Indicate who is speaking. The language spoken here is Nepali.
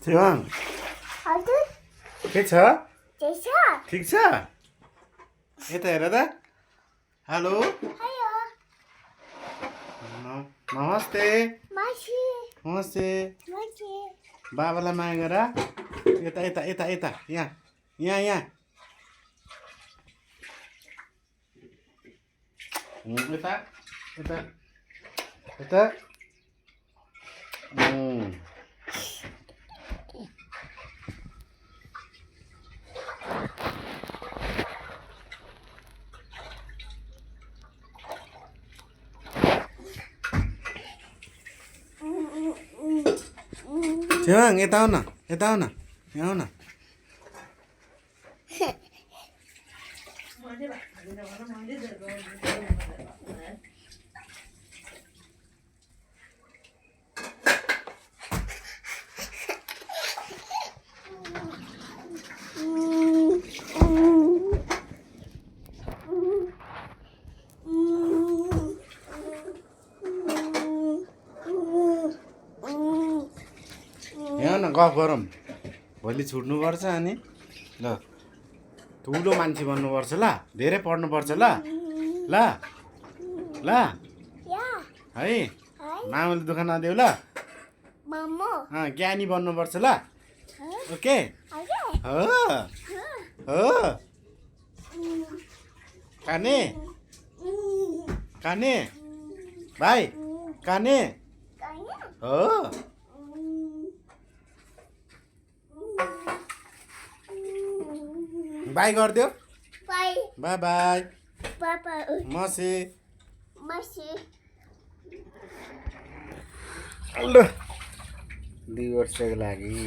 Speaker 1: शिवाङ
Speaker 2: हजुर
Speaker 1: के छ
Speaker 2: त्यसो
Speaker 1: ठिक छ यता हेर त हेलो
Speaker 2: हेलो
Speaker 1: नमस्ते
Speaker 2: मासी
Speaker 1: नमस्ते
Speaker 2: मासी
Speaker 1: बाबालाई माया गर यता यता यता यता यहाँ यहाँ यहाँ यता यता यता शिवाङ यता आऊ न यता आऊ न यहाँ आऊ न यहाँ न गफ गरौँ भोलि छुट्नुपर्छ अनि ल ठुलो मान्छे बन्नुपर्छ ल धेरै पढ्नुपर्छ ल ल ल
Speaker 2: या
Speaker 1: है
Speaker 2: है
Speaker 1: मामुले दुःख नदेऊ ल
Speaker 2: मम्मो
Speaker 1: ज्ञानी बन्नुपर्छ ल ओके
Speaker 2: हजुर
Speaker 1: हो हो काने काने भाइ काने हो बाई गरिदियो
Speaker 2: बाई
Speaker 1: बाई बाई
Speaker 2: पापा
Speaker 1: मसी
Speaker 2: मासी
Speaker 1: ल 2 वर्षको लागि